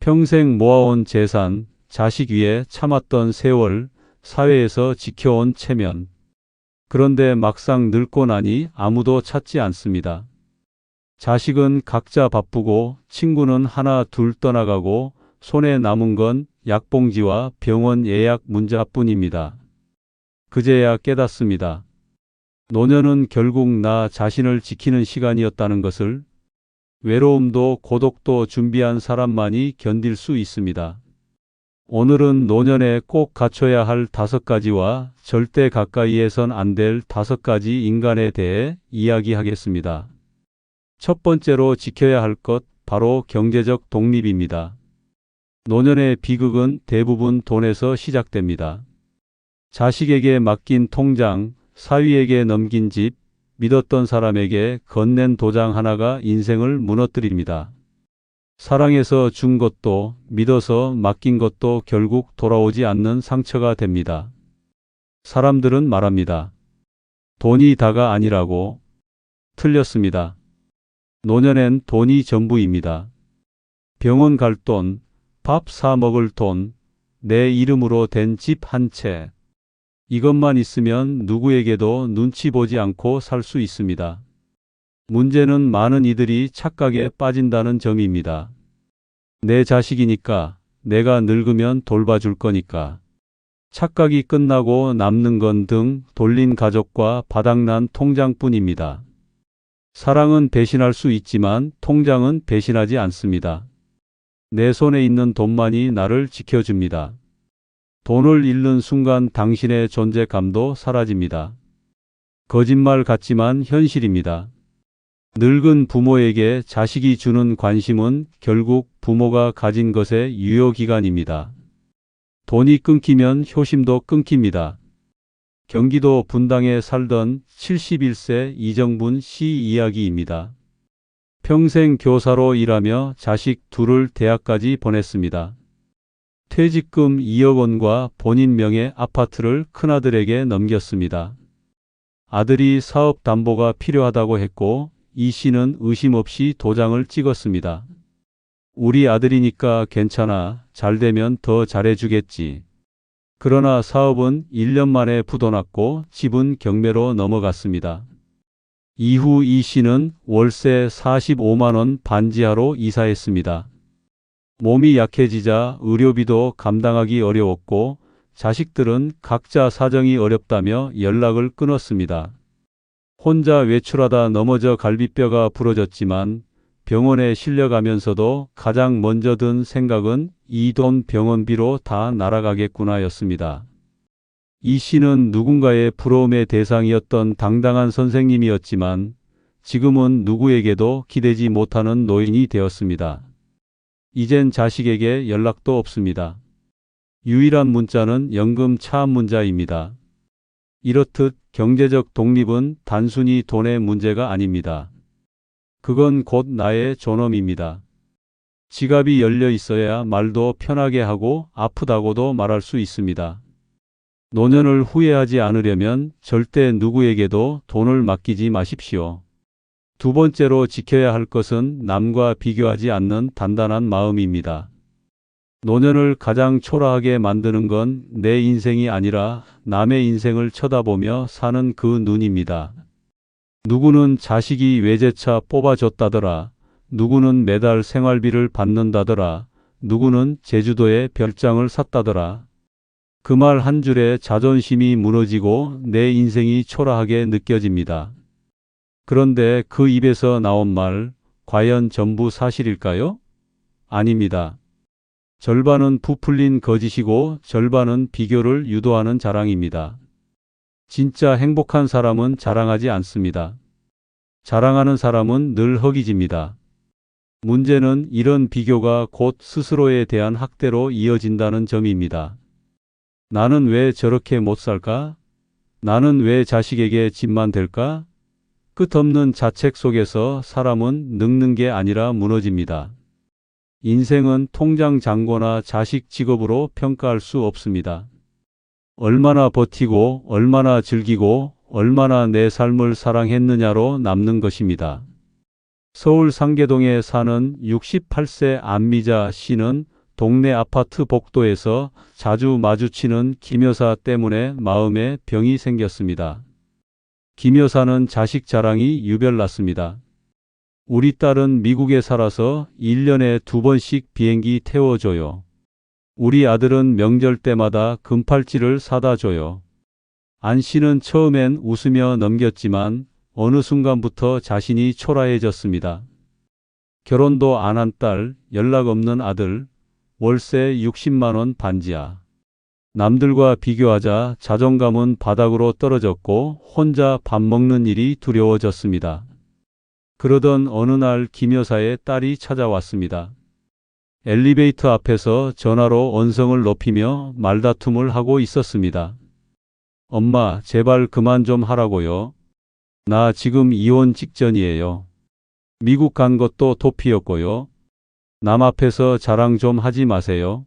평생 모아온 재산, 자식 위에 참았던 세월, 사회에서 지켜온 체면. 그런데 막상 늙고 나니 아무도 찾지 않습니다. 자식은 각자 바쁘고 친구는 하나 둘 떠나가고 손에 남은 건 약봉지와 병원 예약 문자뿐입니다. 그제야 깨닫습니다. 노년은 결국 나 자신을 지키는 시간이었다는 것을. 외로움도 고독도 준비한 사람만이 견딜 수 있습니다. 오늘은 노년에 꼭 갖춰야 할 5가지와 절대 가까이에선 안 될 5가지 인간에 대해 이야기하겠습니다. 첫 번째로 지켜야 할 것, 바로 경제적 독립입니다. 노년의 비극은 대부분 돈에서 시작됩니다. 자식에게 맡긴 통장, 사위에게 넘긴 집, 믿었던 사람에게 건넨 도장 하나가 인생을 무너뜨립니다. 사랑해서 준 것도, 믿어서 맡긴 것도 결국 돌아오지 않는 상처가 됩니다. 사람들은 말합니다. 돈이 다가 아니라고. 틀렸습니다. 노년엔 돈이 전부입니다. 병원 갈 돈, 밥 사 먹을 돈, 내 이름으로 된 집 한 채. 이것만 있으면 누구에게도 눈치 보지 않고 살 수 있습니다. 문제는 많은 이들이 착각에 빠진다는 점입니다. 내 자식이니까, 내가 늙으면 돌봐줄 거니까. 착각이 끝나고 남는 건 등 돌린 가족과 바닥난 통장뿐입니다. 사랑은 배신할 수 있지만 통장은 배신하지 않습니다. 내 손에 있는 돈만이 나를 지켜줍니다. 돈을 잃는 순간 당신의 존재감도 사라집니다. 거짓말 같지만 현실입니다. 늙은 부모에게 자식이 주는 관심은 결국 부모가 가진 것의 유효기간입니다. 돈이 끊기면 효심도 끊깁니다. 경기도 분당에 살던 71세 이정분 씨 이야기입니다. 평생 교사로 일하며 자식 둘을 대학까지 보냈습니다. 퇴직금 2억 원과 본인 명의 아파트를 큰아들에게 넘겼습니다. 아들이 사업 담보가 필요하다고 했고 이 씨는 의심 없이 도장을 찍었습니다. 우리 아들이니까 괜찮아. 잘 되면 더 잘해주겠지. 그러나 사업은 1년 만에 부도났고 집은 경매로 넘어갔습니다. 이후 이 씨는 월세 45만 원 반지하로 이사했습니다. 몸이 약해지자 의료비도 감당하기 어려웠고 자식들은 각자 사정이 어렵다며 연락을 끊었습니다. 혼자 외출하다 넘어져 갈비뼈가 부러졌지만 병원에 실려가면서도 가장 먼저 든 생각은 이 돈 병원비로 다 날아가겠구나였습니다. 이 씨는 누군가의 부러움의 대상이었던 당당한 선생님이었지만 지금은 누구에게도 기대지 못하는 노인이 되었습니다. 이젠 자식에게 연락도 없습니다. 유일한 문자는 연금 차압 문자입니다. 이렇듯 경제적 독립은 단순히 돈의 문제가 아닙니다. 그건 곧 나의 존엄입니다. 지갑이 열려 있어야 말도 편하게 하고 아프다고도 말할 수 있습니다. 노년을 후회하지 않으려면 절대 누구에게도 돈을 맡기지 마십시오. 두 번째로 지켜야 할 것은 남과 비교하지 않는 단단한 마음입니다. 노년을 가장 초라하게 만드는 건 내 인생이 아니라 남의 인생을 쳐다보며 사는 그 눈입니다. 누구는 자식이 외제차 뽑아줬다더라. 누구는 매달 생활비를 받는다더라. 누구는 제주도에 별장을 샀다더라. 그 말 한 줄에 자존심이 무너지고 내 인생이 초라하게 느껴집니다. 그런데 그 입에서 나온 말, 과연 전부 사실일까요? 아닙니다. 절반은 부풀린 거짓이고 절반은 비교를 유도하는 자랑입니다. 진짜 행복한 사람은 자랑하지 않습니다. 자랑하는 사람은 늘 허기집니다. 문제는 이런 비교가 곧 스스로에 대한 학대로 이어진다는 점입니다. 나는 왜 저렇게 못 살까? 나는 왜 자식에게 집만 될까? 끝없는 자책 속에서 사람은 늙는 게 아니라 무너집니다. 인생은 통장 잔고나 자식 직업으로 평가할 수 없습니다. 얼마나 버티고 얼마나 즐기고 얼마나 내 삶을 사랑했느냐로 남는 것입니다. 서울 상계동에 사는 68세 안미자 씨는 동네 아파트 복도에서 자주 마주치는 김 여사 때문에 마음에 병이 생겼습니다. 김 여사는 자식 자랑이 유별났습니다. 우리 딸은 미국에 살아서 1년에 2번씩 비행기 태워줘요. 우리 아들은 명절 때마다 금팔찌를 사다 줘요. 안 씨는 처음엔 웃으며 넘겼지만 어느 순간부터 자신이 초라해졌습니다. 결혼도 안 한 딸, 연락 없는 아들, 월세 60만 원 반지하. 남들과 비교하자 자존감은 바닥으로 떨어졌고 혼자 밥 먹는 일이 두려워졌습니다. 그러던 어느 날 김 여사의 딸이 찾아왔습니다. 엘리베이터 앞에서 전화로 언성을 높이며 말다툼을 하고 있었습니다. 엄마, 제발 그만 좀 하라고요. 나 지금 이혼 직전이에요. 미국 간 것도 도피였고요. 남 앞에서 자랑 좀 하지 마세요.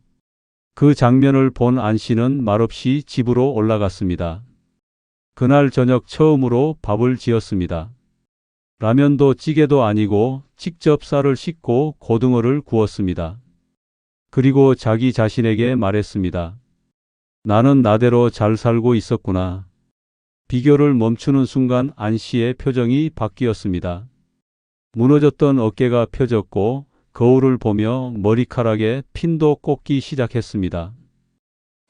그 장면을 본 안 씨는 말없이 집으로 올라갔습니다. 그날 저녁 처음으로 밥을 지었습니다. 라면도 찌개도 아니고 직접 쌀을 씻고 고등어를 구웠습니다. 그리고 자기 자신에게 말했습니다. 나는 나대로 잘 살고 있었구나. 비교를 멈추는 순간 안 씨의 표정이 바뀌었습니다. 무너졌던 어깨가 펴졌고 거울을 보며 머리카락에 핀도 꽂기 시작했습니다.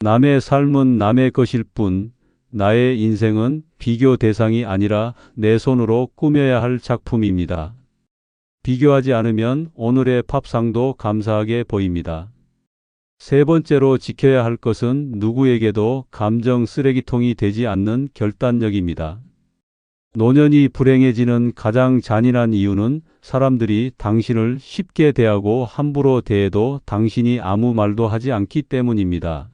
남의 삶은 남의 것일 뿐 나의 인생은 비교 대상이 아니라 내 손으로 꾸며야 할 작품입니다. 비교하지 않으면 오늘의 밥상도 감사하게 보입니다. 세 번째로 지켜야 할 것은 누구에게도 감정 쓰레기통이 되지 않는 결단력입니다. 노년이 불행해지는 가장 잔인한 이유는 사람들이 당신을 쉽게 대하고 함부로 대해도 당신이 아무 말도 하지 않기 때문입니다.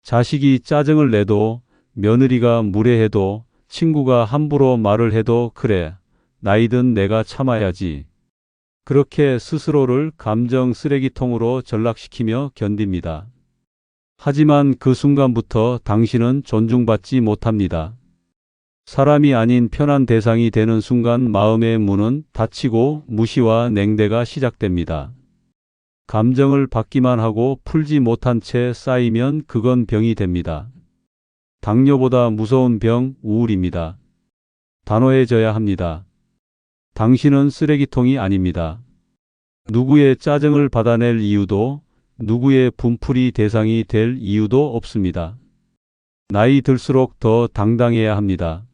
자식이 짜증을 내도 며느리가 무례해도 친구가 함부로 말을 해도 그래, 나이든 내가 참아야지. 그렇게 스스로를 감정 쓰레기통으로 전락시키며 견딥니다. 하지만 그 순간부터 당신은 존중받지 못합니다. 사람이 아닌 편한 대상이 되는 순간 마음의 문은 닫히고 무시와 냉대가 시작됩니다. 감정을 받기만 하고 풀지 못한 채 쌓이면 그건 병이 됩니다. 당뇨보다 무서운 병, 우울입니다. 단호해져야 합니다. 당신은 쓰레기통이 아닙니다. 누구의 짜증을 받아낼 이유도, 누구의 분풀이 대상이 될 이유도 없습니다. 나이 들수록 더 당당해야 합니다.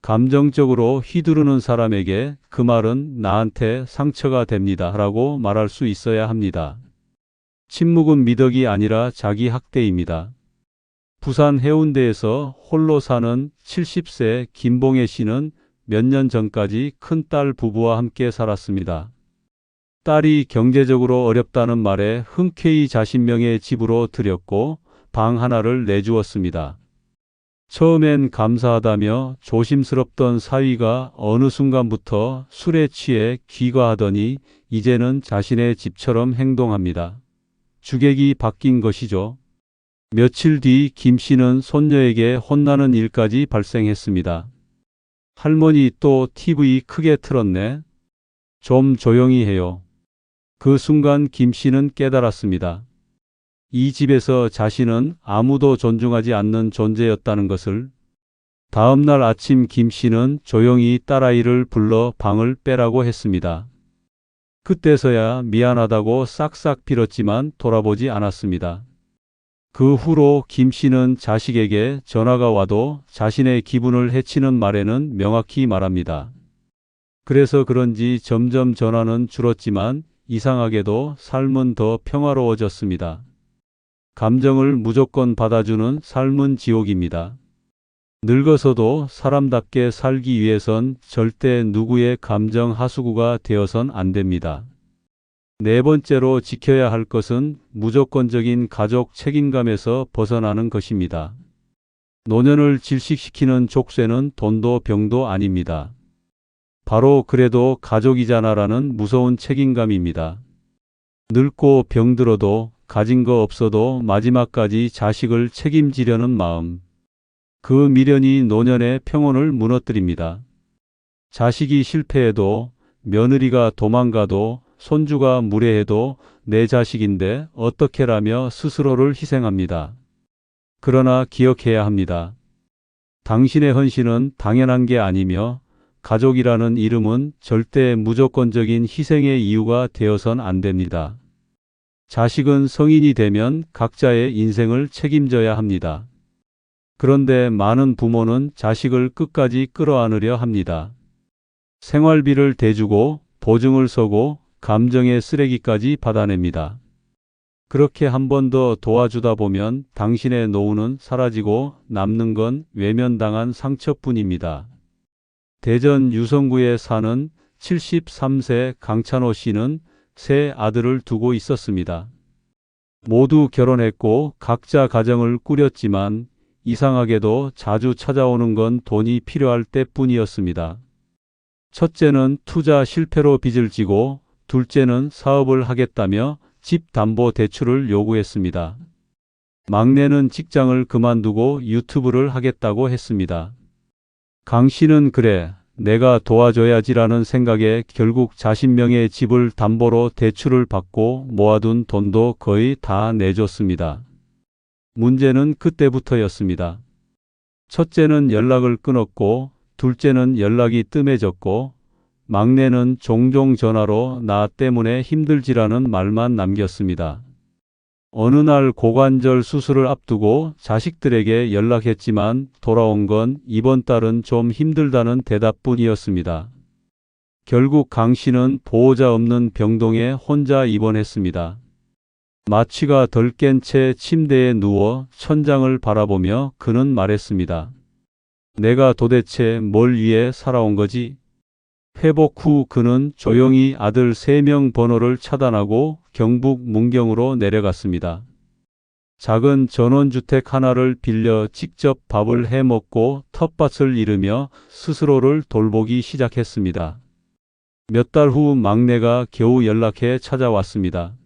감정적으로 휘두르는 사람에게 그 말은 나한테 상처가 됩니다 라고 말할 수 있어야 합니다. 침묵은 미덕이 아니라 자기 학대입니다. 부산 해운대에서 홀로 사는 70세 김봉혜 씨는 몇 년 전까지 큰딸 부부와 함께 살았습니다. 딸이 경제적으로 어렵다는 말에 흔쾌히 자신 명의 집으로 들였고 방 하나를 내주었습니다. 처음엔 감사하다며 조심스럽던 사위가 어느 순간부터 술에 취해 귀가하더니 이제는 자신의 집처럼 행동합니다. 주객이 바뀐 것이죠. 며칠 뒤 김 씨는 손녀에게 혼나는 일까지 발생했습니다. 할머니 또 TV 크게 틀었네. 좀 조용히 해요. 그 순간 김 씨는 깨달았습니다. 이 집에서 자신은 아무도 존중하지 않는 존재였다는 것을. 다음 날 아침 김 씨는 조용히 딸아이를 불러 방을 빼라고 했습니다. 그때서야 미안하다고 싹싹 빌었지만 돌아보지 않았습니다. 그 후로 김 씨는 자식에게 전화가 와도 자신의 기분을 해치는 말에는 명확히 말합니다. 그래서 그런지 점점 전화는 줄었지만 이상하게도 삶은 더 평화로워졌습니다. 감정을 무조건 받아주는 삶은 지옥입니다. 늙어서도 사람답게 살기 위해선 절대 누구의 감정 하수구가 되어선 안 됩니다. 네 번째로 지켜야 할 것은 무조건적인 가족 책임감에서 벗어나는 것입니다. 노년을 질식시키는 족쇄는 돈도 병도 아닙니다. 바로 그래도 가족이잖아라는 무서운 책임감입니다. 늙고 병들어도 가진 거 없어도 마지막까지 자식을 책임지려는 마음. 그 미련이 노년의 평온을 무너뜨립니다. 자식이 실패해도 며느리가 도망가도 손주가 무례해도 내 자식인데 어떻게라며 스스로를 희생합니다. 그러나 기억해야 합니다. 당신의 헌신은 당연한 게 아니며 가족이라는 이름은 절대 무조건적인 희생의 이유가 되어선 안 됩니다. 자식은 성인이 되면 각자의 인생을 책임져야 합니다. 그런데 많은 부모는 자식을 끝까지 끌어안으려 합니다. 생활비를 대주고 보증을 서고 감정의 쓰레기까지 받아냅니다. 그렇게 한 번 더 도와주다 보면 당신의 노후는 사라지고 남는 건 외면당한 상처뿐입니다. 대전 유성구에 사는 73세 강찬호 씨는 세 아들을 두고 있었습니다. 모두 결혼했고 각자 가정을 꾸렸지만 이상하게도 자주 찾아오는 건 돈이 필요할 때뿐이었습니다. 첫째는 투자 실패로 빚을 지고 둘째는 사업을 하겠다며 집 담보 대출을 요구했습니다. 막내는 직장을 그만두고 유튜브를 하겠다고 했습니다. 강 씨는 그래, 내가 도와줘야지라는 생각에 결국 자신 명의 집을 담보로 대출을 받고 모아둔 돈도 거의 다 내줬습니다. 문제는 그때부터였습니다. 첫째는 연락을 끊었고 둘째는 연락이 뜸해졌고 막내는 종종 전화로 나 때문에 힘들지라는 말만 남겼습니다. 어느 날 고관절 수술을 앞두고 자식들에게 연락했지만 돌아온 건 이번 달은 좀 힘들다는 대답뿐이었습니다. 결국 강 씨는 보호자 없는 병동에 혼자 입원했습니다. 마취가 덜 깬 채 침대에 누워 천장을 바라보며 그는 말했습니다. 내가 도대체 뭘 위해 살아온 거지? 회복 후 그는 조용히 아들 3명 번호를 차단하고 경북 문경으로 내려갔습니다. 작은 전원주택 하나를 빌려 직접 밥을 해 먹고 텃밭을 이루며 스스로를 돌보기 시작했습니다. 몇 달 후 막내가 겨우 연락해 찾아왔습니다.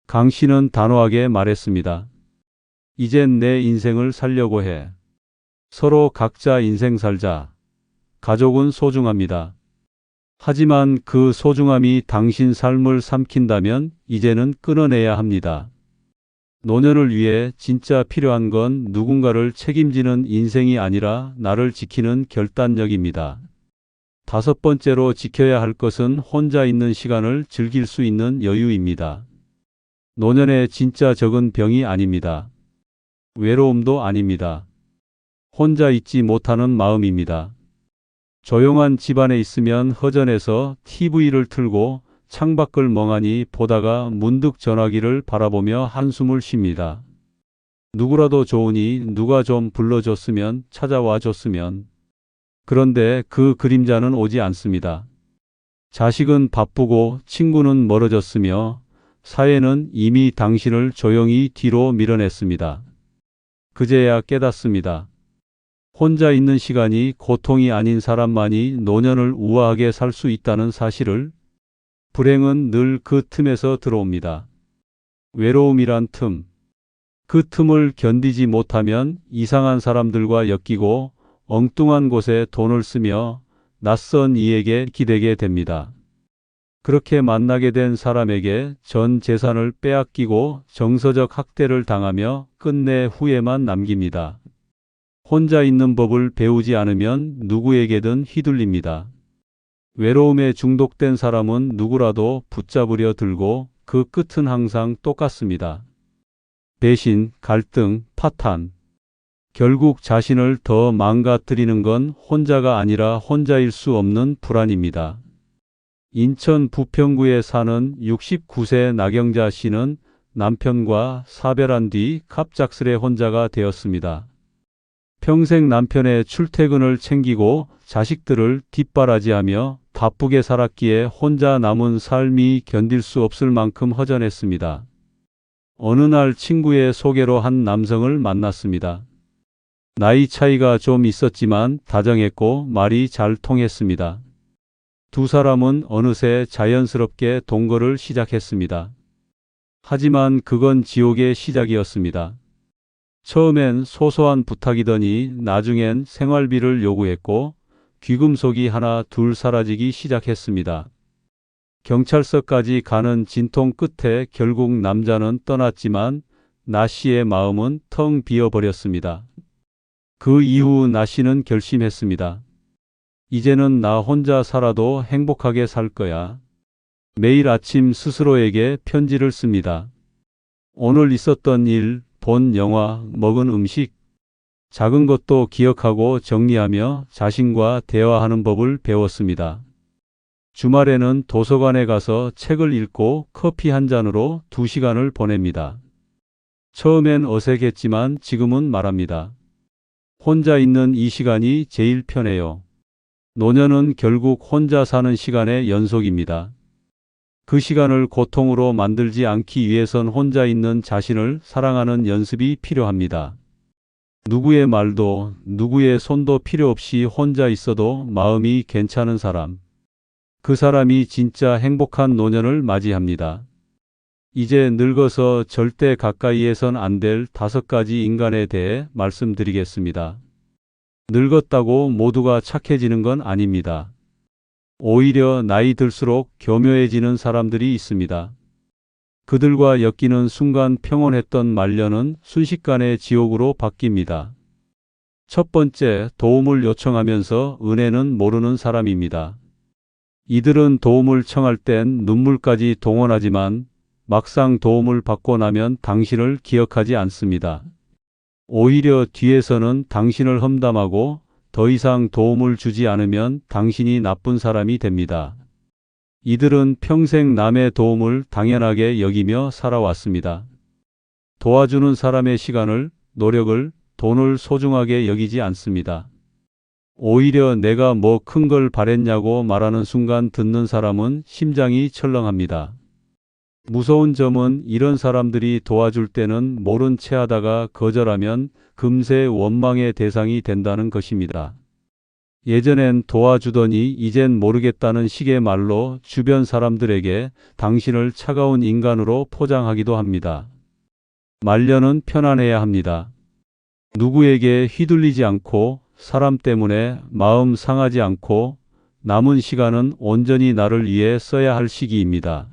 강 씨는 단호하게 말했습니다. 이젠 내 인생을 살려고 해. 서로 각자 인생 살자. 가족은 소중합니다. 하지만 그 소중함이 당신 삶을 삼킨다면 이제는 끊어내야 합니다. 노년을 위해 진짜 필요한 건 누군가를 책임지는 인생이 아니라 나를 지키는 결단력입니다. 5번째로 지켜야 할 것은 혼자 있는 시간을 즐길 수 있는 여유입니다. 노년의 진짜 적은 병이 아닙니다. 외로움도 아닙니다. 혼자 있지 못하는 마음입니다. 조용한 집안에 있으면 허전해서 TV를 틀고 창밖을 멍하니 보다가 문득 전화기를 바라보며 한숨을 쉽니다. 누구라도 좋으니 누가 좀 불러줬으면 찾아와 줬으면. 그런데 그 그림자는 오지 않습니다. 자식은 바쁘고 친구는 멀어졌으며 사회는 이미 당신을 조용히 뒤로 밀어냈습니다. 그제야 깨닫습니다. 혼자 있는 시간이 고통이 아닌 사람만이 노년을 우아하게 살 수 있다는 사실을. 불행은 늘 그 틈에서 들어옵니다. 외로움이란 틈. 그 틈을 견디지 못하면 이상한 사람들과 엮이고 엉뚱한 곳에 돈을 쓰며 낯선 이에게 기대게 됩니다. 그렇게 만나게 된 사람에게 전 재산을 빼앗기고 정서적 학대를 당하며 끝내 후회만 남깁니다. 혼자 있는 법을 배우지 않으면 누구에게든 휘둘립니다. 외로움에 중독된 사람은 누구라도 붙잡으려 들고 그 끝은 항상 똑같습니다. 배신, 갈등, 파탄. 결국 자신을 더 망가뜨리는 건 혼자가 아니라 혼자일 수 없는 불안입니다. 인천 부평구에 사는 69세 나경자 씨는 남편과 사별한 뒤 갑작스레 혼자가 되었습니다. 평생 남편의 출퇴근을 챙기고 자식들을 뒷바라지하며 바쁘게 살았기에 혼자 남은 삶이 견딜 수 없을 만큼 허전했습니다. 어느 날 친구의 소개로 한 남성을 만났습니다. 나이 차이가 좀 있었지만 다정했고 말이 잘 통했습니다. 두 사람은 어느새 자연스럽게 동거를 시작했습니다. 하지만 그건 지옥의 시작이었습니다. 처음엔 소소한 부탁이더니 나중엔 생활비를 요구했고 귀금속이 하나 둘 사라지기 시작했습니다. 경찰서까지 가는 진통 끝에 결국 남자는 떠났지만 나 씨의 마음은 텅 비어버렸습니다. 그 이후 나 씨는 결심했습니다. 이제는 나 혼자 살아도 행복하게 살 거야. 매일 아침 스스로에게 편지를 씁니다. 오늘 있었던 일, 본 영화, 먹은 음식, 작은 것도 기억하고 정리하며 자신과 대화하는 법을 배웠습니다. 주말에는 도서관에 가서 책을 읽고 커피 한 잔으로 2시간을 보냅니다. 처음엔 어색했지만 지금은 말합니다. 혼자 있는 이 시간이 제일 편해요. 노년은 결국 혼자 사는 시간의 연속입니다. 그 시간을 고통으로 만들지 않기 위해선 혼자 있는 자신을 사랑하는 연습이 필요합니다. 누구의 말도, 누구의 손도 필요 없이 혼자 있어도 마음이 괜찮은 사람. 그 사람이 진짜 행복한 노년을 맞이합니다. 이제 늙어서 절대 가까이에선 안 될 5가지 인간에 대해 말씀드리겠습니다. 늙었다고 모두가 착해지는 건 아닙니다. 오히려 나이 들수록 교묘해지는 사람들이 있습니다. 그들과 엮이는 순간 평온했던 말년은 순식간에 지옥으로 바뀝니다. 첫 번째, 도움을 요청하면서 은혜는 모르는 사람입니다. 이들은 도움을 청할 땐 눈물까지 동원하지만 막상 도움을 받고 나면 당신을 기억하지 않습니다. 오히려 뒤에서는 당신을 험담하고 더 이상 도움을 주지 않으면 당신이 나쁜 사람이 됩니다. 이들은 평생 남의 도움을 당연하게 여기며 살아왔습니다. 도와주는 사람의 시간을, 노력을, 돈을 소중하게 여기지 않습니다. 오히려 내가 뭐 큰 걸 바랬냐고 말하는 순간 듣는 사람은 심장이 철렁합니다. 무서운 점은 이런 사람들이 도와줄 때는 모른 채 하다가 거절하면 금세 원망의 대상이 된다는 것입니다. 예전엔 도와주더니 이젠 모르겠다는 식의 말로 주변 사람들에게 당신을 차가운 인간으로 포장하기도 합니다. 말년은 편안해야 합니다. 누구에게 휘둘리지 않고 사람 때문에 마음 상하지 않고 남은 시간은 온전히 나를 위해 써야 할 시기입니다.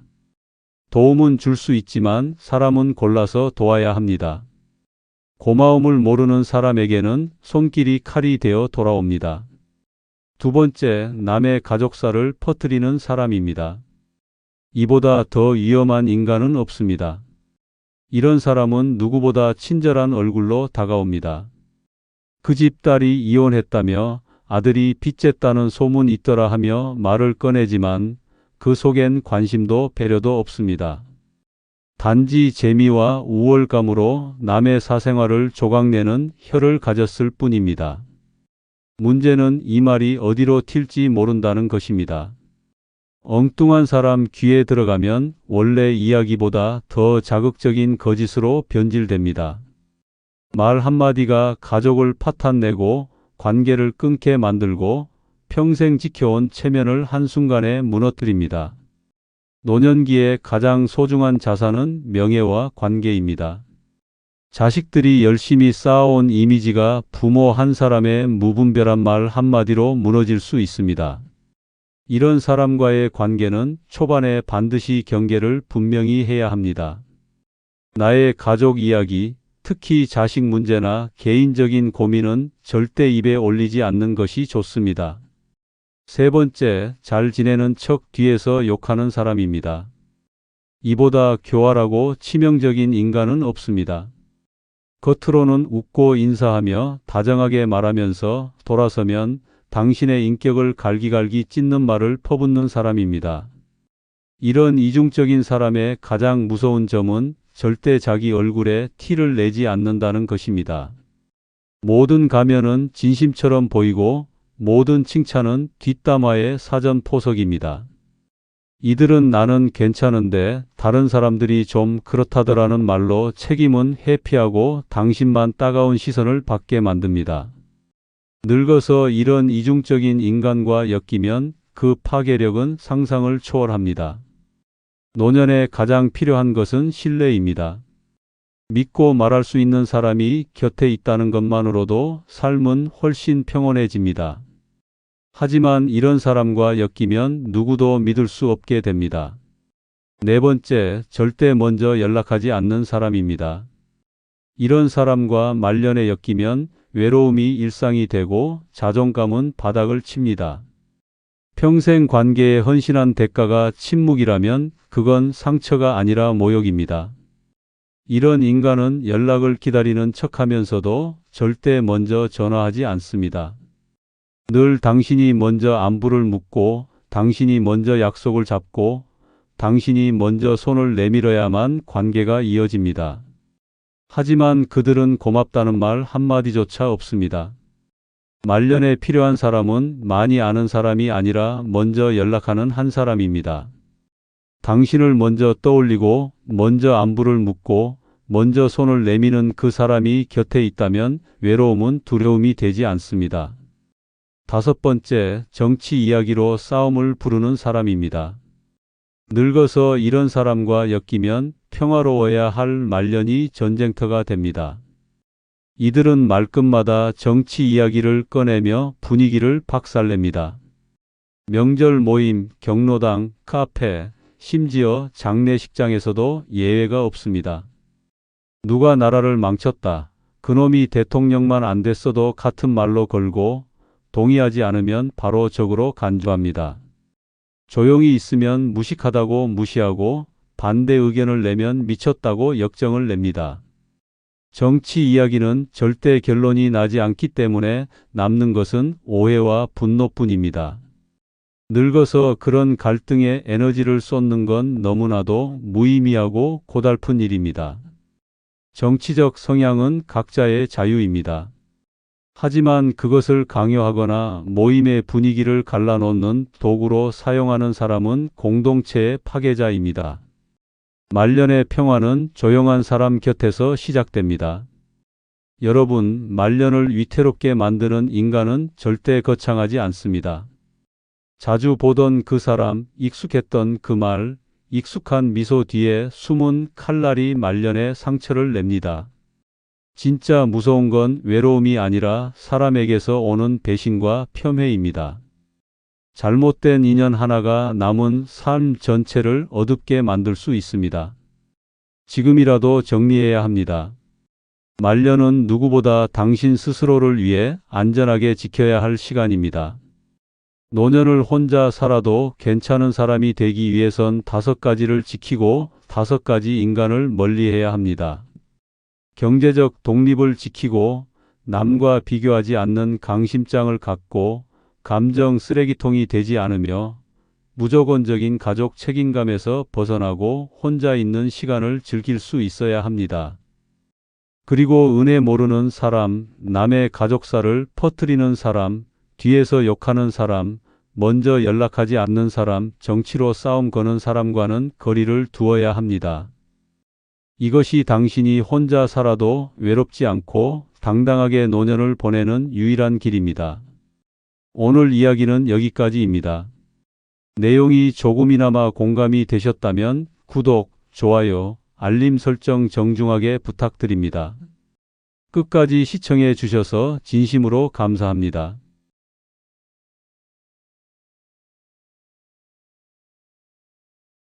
도움은 줄 수 있지만 사람은 골라서 도와야 합니다. 고마움을 모르는 사람에게는 손길이 칼이 되어 돌아옵니다. 두 번째, 남의 가족사를 퍼뜨리는 사람입니다. 이보다 더 위험한 인간은 없습니다. 이런 사람은 누구보다 친절한 얼굴로 다가옵니다. 그 집 딸이 이혼했다며 아들이 빚졌다는 소문 있더라 하며 말을 꺼내지만 그 속엔 관심도 배려도 없습니다. 단지 재미와 우월감으로 남의 사생활을 조각내는 혀를 가졌을 뿐입니다. 문제는 이 말이 어디로 튈지 모른다는 것입니다. 엉뚱한 사람 귀에 들어가면 원래 이야기보다 더 자극적인 거짓으로 변질됩니다. 말 한마디가 가족을 파탄내고 관계를 끊게 만들고 평생 지켜온 체면을 한순간에 무너뜨립니다. 노년기에 가장 소중한 자산은 명예와 관계입니다. 자식들이 열심히 쌓아온 이미지가 부모 한 사람의 무분별한 말 한마디로 무너질 수 있습니다. 이런 사람과의 관계는 초반에 반드시 경계를 분명히 해야 합니다. 나의 가족 이야기, 특히 자식 문제나 개인적인 고민은 절대 입에 올리지 않는 것이 좋습니다. 세 번째, 잘 지내는 척 뒤에서 욕하는 사람입니다. 이보다 교활하고 치명적인 인간은 없습니다. 겉으로는 웃고 인사하며 다정하게 말하면서 돌아서면 당신의 인격을 갈기갈기 찢는 말을 퍼붓는 사람입니다. 이런 이중적인 사람의 가장 무서운 점은 절대 자기 얼굴에 티를 내지 않는다는 것입니다. 모든 가면은 진심처럼 보이고 모든 칭찬은 뒷담화의 사전포석입니다. 이들은 나는 괜찮은데 다른 사람들이 좀 그렇다더라는 말로 책임은 회피하고 당신만 따가운 시선을 받게 만듭니다. 늙어서 이런 이중적인 인간과 엮이면 그 파괴력은 상상을 초월합니다. 노년에 가장 필요한 것은 신뢰입니다. 믿고 말할 수 있는 사람이 곁에 있다는 것만으로도 삶은 훨씬 평온해집니다. 하지만 이런 사람과 엮이면 누구도 믿을 수 없게 됩니다. 네 번째, 절대 먼저 연락하지 않는 사람입니다. 이런 사람과 말년에 엮이면 외로움이 일상이 되고 자존감은 바닥을 칩니다. 평생 관계에 헌신한 대가가 침묵이라면 그건 상처가 아니라 모욕입니다. 이런 인간은 연락을 기다리는 척하면서도 절대 먼저 전화하지 않습니다. 늘 당신이 먼저 안부를 묻고 당신이 먼저 약속을 잡고 당신이 먼저 손을 내밀어야만 관계가 이어집니다. 하지만 그들은 고맙다는 말 한마디조차 없습니다. 말년에 필요한 사람은 많이 아는 사람이 아니라 먼저 연락하는 한 사람입니다. 당신을 먼저 떠올리고 먼저 안부를 묻고 먼저 손을 내미는 그 사람이 곁에 있다면 외로움은 두려움이 되지 않습니다. 다섯 번째, 정치 이야기로 싸움을 부르는 사람입니다. 늙어서 이런 사람과 엮이면 평화로워야 할 말년이 전쟁터가 됩니다. 이들은 말끝마다 정치 이야기를 꺼내며 분위기를 박살냅니다. 명절 모임, 경로당, 카페, 심지어 장례식장에서도 예외가 없습니다. 누가 나라를 망쳤다. 그놈이 대통령만 안 됐어도 같은 말로 걸고 동의하지 않으면 바로 적으로 간주합니다. 조용히 있으면 무식하다고 무시하고 반대 의견을 내면 미쳤다고 역정을 냅니다. 정치 이야기는 절대 결론이 나지 않기 때문에 남는 것은 오해와 분노뿐입니다. 늙어서 그런 갈등에 에너지를 쏟는 건 너무나도 무의미하고 고달픈 일입니다. 정치적 성향은 각자의 자유입니다. 하지만 그것을 강요하거나 모임의 분위기를 갈라놓는 도구로 사용하는 사람은 공동체의 파괴자입니다. 말년의 평화는 조용한 사람 곁에서 시작됩니다. 여러분, 말년을 위태롭게 만드는 인간은 절대 거창하지 않습니다. 자주 보던 그 사람, 익숙했던 그 말, 익숙한 미소 뒤에 숨은 칼날이 말년에 상처를 냅니다. 진짜 무서운 건 외로움이 아니라 사람에게서 오는 배신과 폄훼입니다. 잘못된 인연 하나가 남은 삶 전체를 어둡게 만들 수 있습니다. 지금이라도 정리해야 합니다. 말년은 누구보다 당신 스스로를 위해 안전하게 지켜야 할 시간입니다. 노년을 혼자 살아도 괜찮은 사람이 되기 위해선 5가지를 지키고 5가지 인간을 멀리해야 합니다. 경제적 독립을 지키고 남과 비교하지 않는 강심장을 갖고 감정 쓰레기통이 되지 않으며 무조건적인 가족 책임감에서 벗어나고 혼자 있는 시간을 즐길 수 있어야 합니다. 그리고 은혜 모르는 사람, 남의 가족사를 퍼뜨리는 사람, 뒤에서 욕하는 사람, 먼저 연락하지 않는 사람, 정치로 싸움 거는 사람과는 거리를 두어야 합니다. 이것이 당신이 혼자 살아도 외롭지 않고 당당하게 노년을 보내는 유일한 길입니다. 오늘 이야기는 여기까지입니다. 내용이 조금이나마 공감이 되셨다면 구독, 좋아요, 알림 설정 정중하게 부탁드립니다. 끝까지 시청해 주셔서 진심으로 감사합니다.